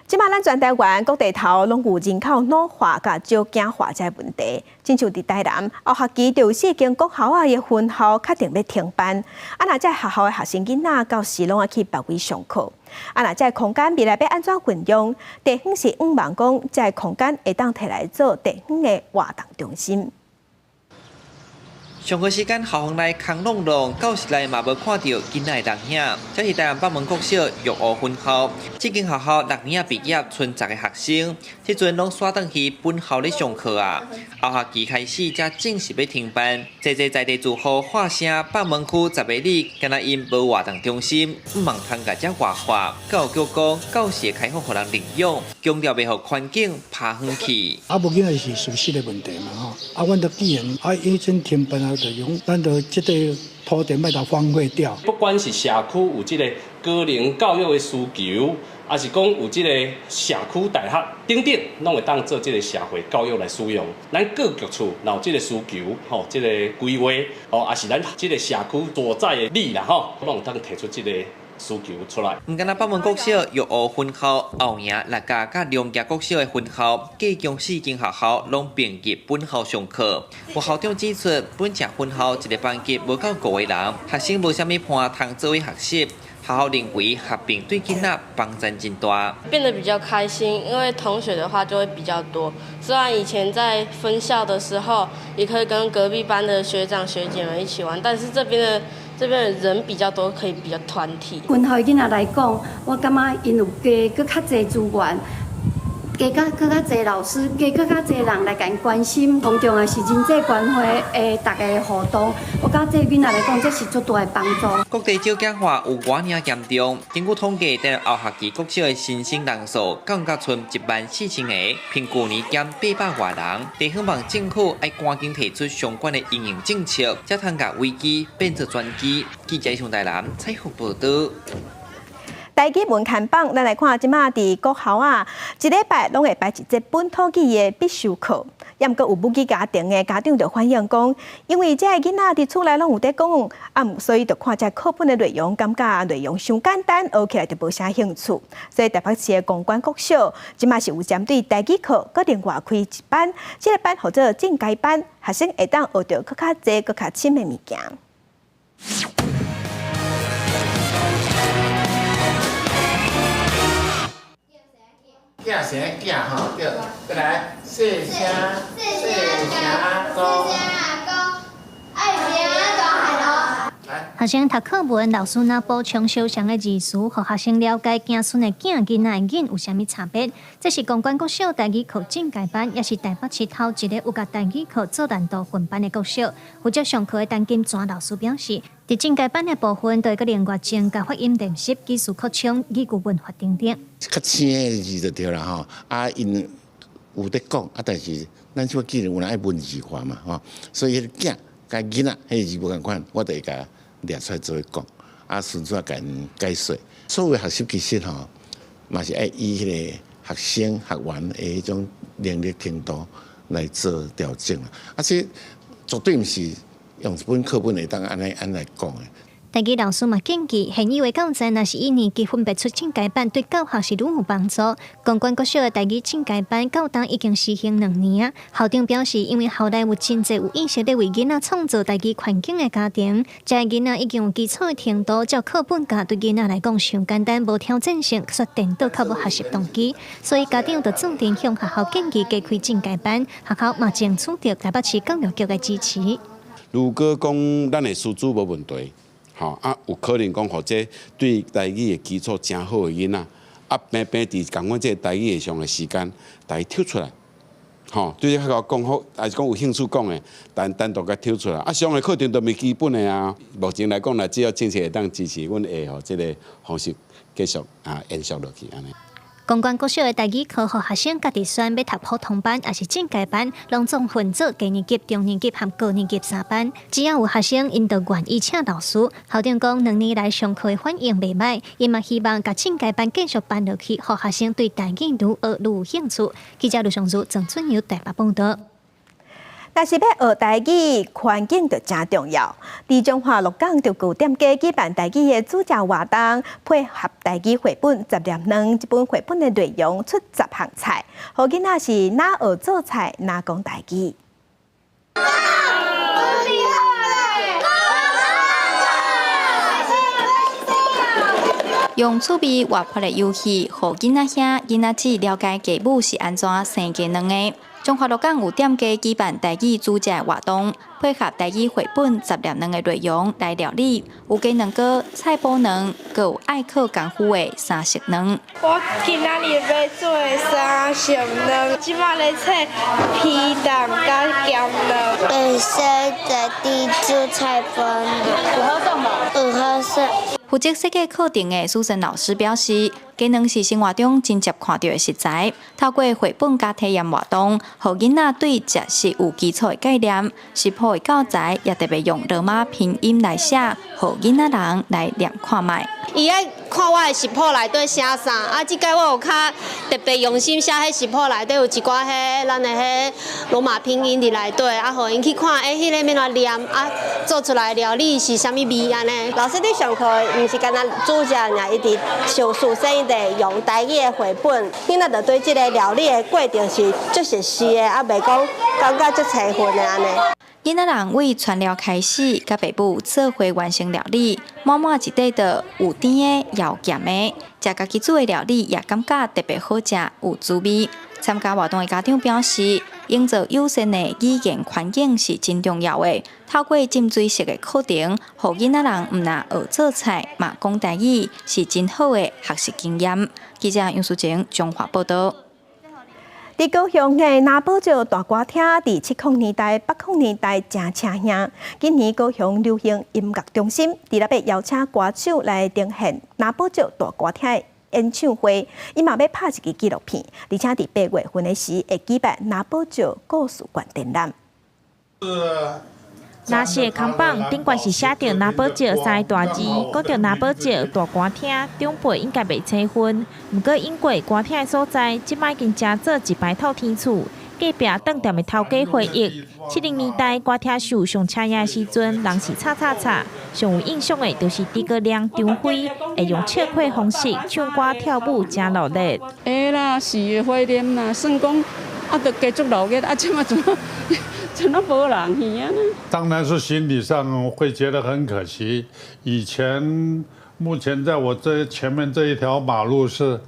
即马咱全台湾各地头拢有人口老化甲少子化这问题，亲像伫台南后学期就有4间国校的分校确定要停办，若这学校的学生囡仔到时拢要去别位上课，若这空间未来要安怎运用？地方是望讲这空间会当摕来做地方的活动中心。上课时间，校园内空落落，教室内嘛无看到囡仔的人影。这是台南北门国小育乌分校，这间学校6年毕业，剩10个学生，这阵拢刷转去本校咧上课啊。后学期开始才正式要停班。在地住户话声，北门区10个里，敢若因无活动中心，唔望通甲遮活化。教育局讲，教室开放互人利用，强调袂互环境拍远去。无紧个是熟悉的问题嘛吼。阮既然已经停班就用咱就即个土地卖到荒废掉。不管是社区有即个高龄教育的需求，还是讲有即个社区大学等等，拢会当做即个社会教育来使用。咱各局处若有即个需求，吼，即个规划，哦，也是咱即个社区所在的里啦，吼，拢有当提出即个需求出来。唔敢若北门国小、育湖分校、后营、六甲甲龙家国小的分校，计共4间学校拢并入本校上课。有校长指出，本只分校一个班级无够5个人，学生无啥物伴通做为学习。学校认为合并对囡仔帮助真大，变得比较开心，因为同学的话就会比较多。虽然以前在分校的时候，也可以跟隔壁班的学长学姐们一起玩，但是这边的人比较多，可以比较团体。分校的囡仔来讲，我感觉因有加搁较侪资源。加搁较侪老师，加搁较侪人来甲因关心，同重要是人际关系诶，大家的互动。我感觉这囡仔来讲，这是足大的帮助。各地少子化有偌尔严重？根据统计，等后学期国小的新生人数降到剩14000个，平去年减800多人。地希望政府要赶紧提出相关的应用政策，才通甲危机变作转机。记者上台南采访报道。台语文看榜，咱来看即马伫国校啊，一礼拜拢会摆一节本土语的必修课。也毋过有母语家庭的家长就反映讲，因为这个囡仔伫厝内拢有在讲，所以就看这课本的内容，感觉内容伤简单，学起来就无啥兴趣。所以台北市的公馆国小，即马是有针对台语课，搁另外开一班，这个班或者进阶班，学生会当学到搁较侪、搁较深的物件。叫谁叫吼？对，再来，细声阿公，爱听大海咯。学生读课文，老师若补充小详的字词，互学生了解子孙的囝囡仔的囝有啥物差别。这是公馆国小台语课进阶班，也是台北市头一个有甲台语课做难度分班的国小。负责上课的陈金泉老师表示，伫进阶班的部分，就会另外增加发音练习、技术扩充、语句文化等等。较轻的字就对啦吼，因有在讲，但是咱即个技能有人爱文字化嘛吼，所以囝甲囡仔迄字无共款，我就会甲列出来做伙讲，顺续甲因解说。所有的学习其实吼，嘛是爱以迄个学生学员的迄种能力程度来做调整啊，这绝对毋是用一本课本会当安来讲的。台语老师嘛建议，现有的教材若是以年级分别出进阶班，对教学是愈有帮助。公馆国小的台语进阶班教堂已经实行2年啊。校长表示，因为校内有真侪有意识咧为囡仔创造台语环境的家庭，这囡仔已经有基础的程度，照课本教对囡仔来讲上简单，无挑战性，却颠倒较无学习动机。所以家长就重点向学校建议加开进阶班，学校嘛争取到台北市教育局的支持。如果讲咱的师资无问题。有可能讲，或者对台语的基础真好的囡仔，平平伫讲阮这台语上的时间，大家挑出来，对学校讲好，还是讲有兴趣讲的，单独甲挑出来。上的课程都未基本的啊。目前来讲，只要政策会当支持，阮会这个方式继续延续落去安尼。公馆国小的台语课，互学生家己选要读普通班还是进阶班，拢总分做低年级、中年级和高年级3班。只要有学生因就愿意请老师，校长讲2年来上课的反应袂歹，伊嘛希望甲进阶班继续办落去，互学生对台语愈学愈有兴趣。记者刘尚如、郑春由台北报道。但是要学台语，环境就真重要。伫中华鹿港就9点街举办台语的主教活动，配合台语绘本10粒卵，一本绘本的内容出10项菜，互囡仔是哪学做菜，哪讲台语。用趣味活泼的游戏，互囡仔兄、囡仔姊了解家母是安怎生鸡卵的。中华鹿港有点加举办台语主题活动，配合台语绘本10粒卵的内容来料理，有鸡卵糕、菜脯卵，佮有爱考功夫的三色卵。我今仔日要做的三色卵，即马咧切皮蛋甲咸卵。会使在地煮菜脯卵，有好爽无？有好爽。负责设计课程的苏珊老师表示，鸡卵是生活中真接看到的食材，透过绘本加体验活动，让囡仔对食食有基础的概念，食谱的教材也特别用罗马拼音来写，让囡仔人来念看卖。伊爱看我的食谱内底写啥，啊，即摆我有较特别用心写迄食谱内底有一寡迄咱的迄罗马拼音伫内底，啊，互因去看，迄个要怎念，啊，做出来料理是啥物味安尼。老师伫上课，毋是干那煮食尔，伊伫上述生地用台语的绘本，囡仔就对即个料理的过程是足熟悉的，啊，袂讲感觉足兴奋的安尼。囡仔人为传料开始，甲爸母做伙完成料理，满满一底的有甜的，也有咸的，食家己煮的料理也感觉特别好食，有滋味。参加活动的家长表示，营造友善的语言环境是真重要的。透过浸水式的课程，让囡仔人唔但学做菜，嘛讲台语，是真好的学习经验。记者杨淑晴中华报道。伫高雄的南宝石大歌厅，伫70年代、80年代真车响。今年高雄流行音乐中心伫那边邀请歌手来呈现南宝石大歌厅的演唱会，伊嘛要拍一支纪录片，而且伫8月份的时会举办南宝石故事馆展览。那是扛棒顶悬是写着南宝石3个大字，讲着南宝石大歌厅，长辈应该袂清分。不过因过歌厅的所在，即摆已经真做一排透天厝。隔壁饭店的头家回忆，70年代歌厅秀上车影的时阵，人是吵。上有印象的就是诸葛亮、张飞会用笑诼方式唱歌跳舞，真热烈。会啦，是会怀念啦，算讲啊，就继续热烈啊，即马怎么无人去啊？当然是心理上会觉得很可惜。目前在我前面这一条马路是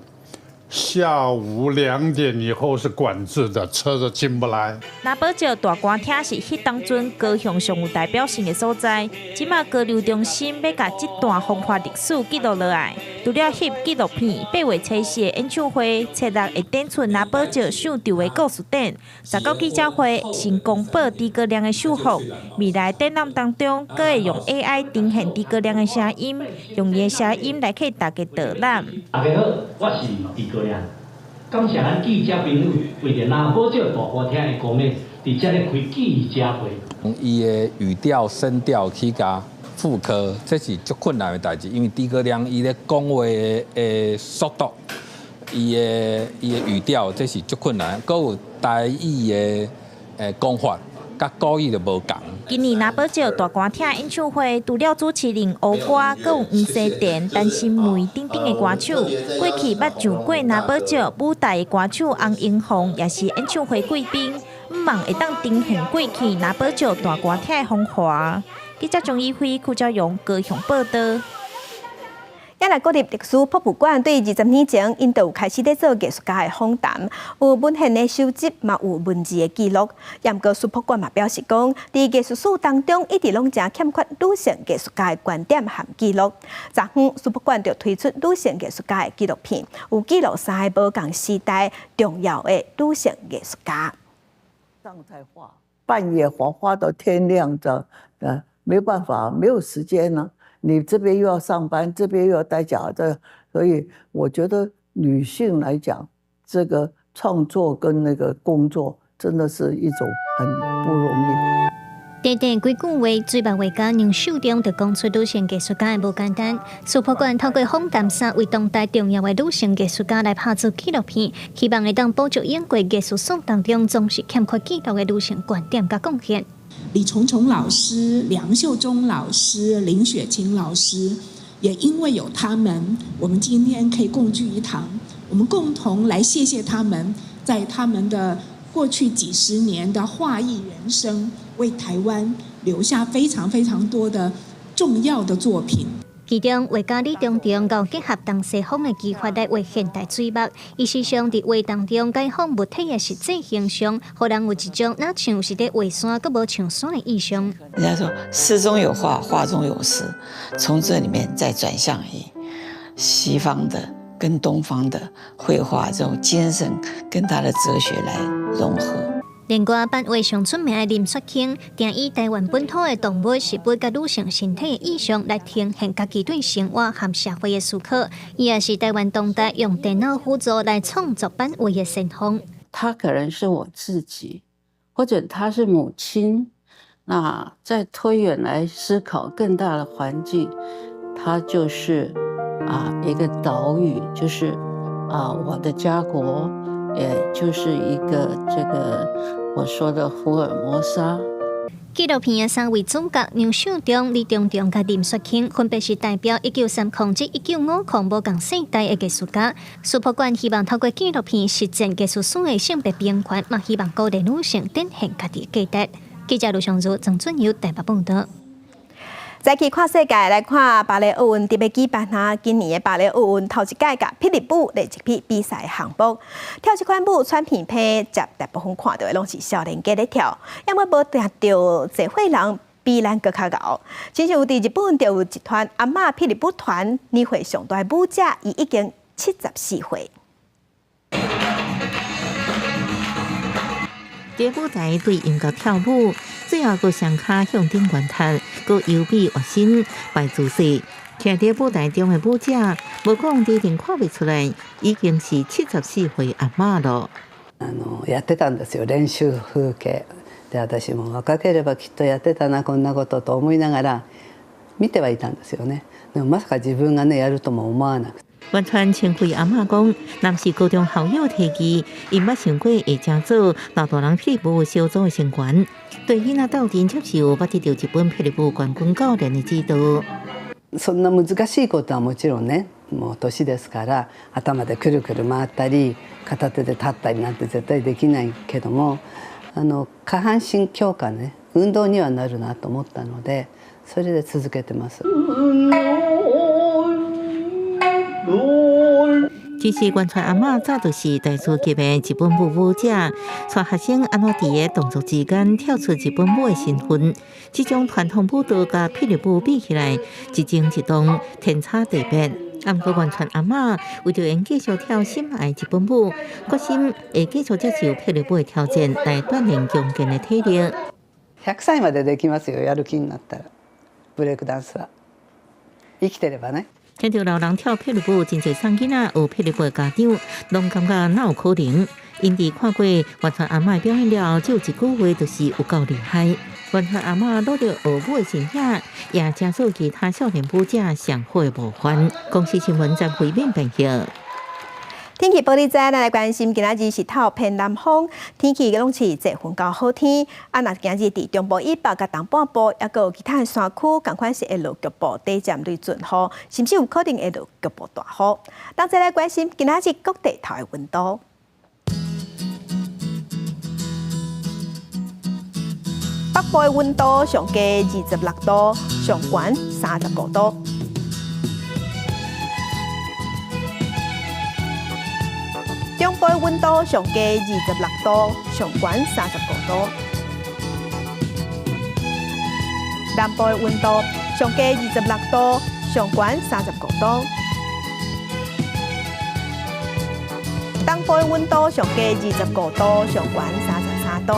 下午2点以后是管制的，车子进不来。南宝石大歌厅是迄当阵高雄上有代表性的所在，即马交流中心要甲这段风华历史记录落来。除了翕纪录片，8月初4的演唱会，7日会展出南宝石上场的故事展，19记者会先公布诸葛亮的手幅。未来展览当中，阁会用 AI 呈现诸葛亮的声音，用伊的声音来给大家导览。大家好，我是诸葛亮。感谢咱记者朋友为着南宝石大歌厅的公演，伫遮咧开记者会。用伊的语调、声调去甲复刻，这是足困难的代志，因为诸葛亮伊咧讲话的速度，伊的语调，这是足困难。佮有台语的讲法，甲国语就无共。今年南宝石大歌厅演唱会，除了主持人欧歌，佮有黄西田、陈心梅等等的歌手。过去捌上过南宝石舞台的歌手洪英红，也是演唱会贵宾。毋望会当呈现过去南宝石大歌厅的风华。记者钟义辉、邱兆勇高雄报道。也来国立历史博物馆对20年前，因就开始在做艺术家的访谈，有文献的收集，嘛有文字的记录。也毋过，史博馆嘛表示讲，伫艺术史当中，一直拢真欠缺女性艺术家的观点和记录。昨昏，史博馆就推出女性艺术家的纪录片，有记录3个无同时代重要的女性艺术家。上菜画，半夜画到天亮的，没办法，没有时间呢。你这边又要上班，这边又要带小孩，所以我觉得女性来讲，这个创作跟那个工作真的是一种很不容易。短短几句话，嘴巴话家让手中就讲出女性艺术家的无简单。史博馆透过访谈3位当代重要的女性艺术家来拍出纪录片，希望会当补足演过艺术史当中总是欠缺记录的女性观点甲贡献。李重重老师、梁秀忠老师、林雪琴老师，也因为有他们，我们今天可以共聚一堂，我们共同来谢谢他们，在他们的过去几十年的画艺人生，为台湾留下非常非常多的重要的作品。其中，画家李中正搞结合东西方的技法来画现代水墨，伊时常伫画当中解放物体的实际形象，互人有一种那像是伫画山，佮无像山的意象。人家说诗中有画，画中有诗，从这里面再转向于西方的跟东方的绘画这种精神跟他的哲学来融合。连外版画上出名的林雪卿，定以台湾本土的动物、食物甲女性身体的意象来呈现家己对生活和社会的思考。伊也是台湾当代用电脑辅助来创作版画的先锋。他可能是我自己，或者他是母亲。那再推远来思考更大的环境，它就是一个岛屿，就是我的家国。也就是一个这个我说的福尔摩沙。纪录片的三位主角杨秀忠、李中正和林雪卿，分别是代表1930至1950无共世代的艺术家。苏博馆希望透过纪录片实践艺术史的性别平权，嘛希望鼓励女性展现家己的价值。记者卢尚如、郑俊佑台北报道。再去看世界，来看芭蕾奥运，特别举办今年的芭蕾奥运头一届，甲霹雳舞第一批比赛项目。跳这款舞，穿片片，接大部分看到的拢是少年家咧跳，因为无定到侪伙人比咱搁较熬。亲像有伫日本就有一团阿嬷霹雳舞团，年岁上大舞者，伊已经74岁。在舞台对应到跳舞，最后个双脚向顶悬踏，个右臂活身摆姿势。徛在舞台中的舞者，无讲一定看不出来，已经是74岁阿嬷了。やってたんですよ、練習風景で。私も若ければきっとやってたなこんなことと思いながら見てはいたんですよね。でもまさか自分がねやるとも思わなくて。完全清慧阿嬷讲，若是高中校友提议，因捌想过会正做老大人霹雳舞小组的成员，对囡仔斗阵接受捌得到日本霹雳舞冠军教練的指導。そんな難しいことはもちろんね、もう年ですから頭でくるくる回ったり片手で立ったりなんて絶対できないけども、下半身強化ね、運動にはなるなと思ったので、それで続けてます。其实，原传阿嬷早就是大师级的日本舞舞者，带学生安怎伫个动作之间跳出日本舞的身份。这种传统舞蹈甲霹雳舞比起来，一静一动，天差地别。不过，原传阿嬷为着因继续跳心爱日本舞，决心会继续接受霹雳舞的挑战，来锻炼强健的体力。100歳までできますよ、やる気になったら。ブレイクダンスは生きてればね。看到老人跳霹雳舞，真侪送囡仔学霹雳舞的家长，拢感觉哪有可能？因伫看过原传阿嬷表演了，只有一句话，就是有够厉害。原传阿嬷努力学舞的成绩，也加速其他少年舞者上火无关。公司新闻将回面变现。天气报道在，咱来关心，今仔日是透偏南风，天气拢是侪云到好天。若今日伫中部以北甲东半部，也有其他的山区，同款是会落局部短暂类阵雨，甚至有可能会落局部大雨。咱再来关心，今仔日各地头的温度。北部的温度上低26度，上悬35度。中部的温度上低26度，上悬35度；南部的温度上低26度，上悬35度；东部的温度上低29度，上悬33度；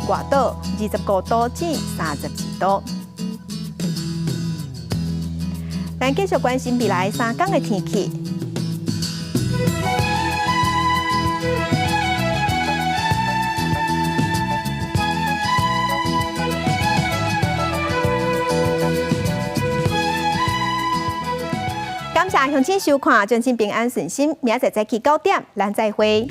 外岛29度至32度。咱继续关心未来3天的天气。感谢乡亲收看，专心平安顺心，明仔载早起9点，咱再会。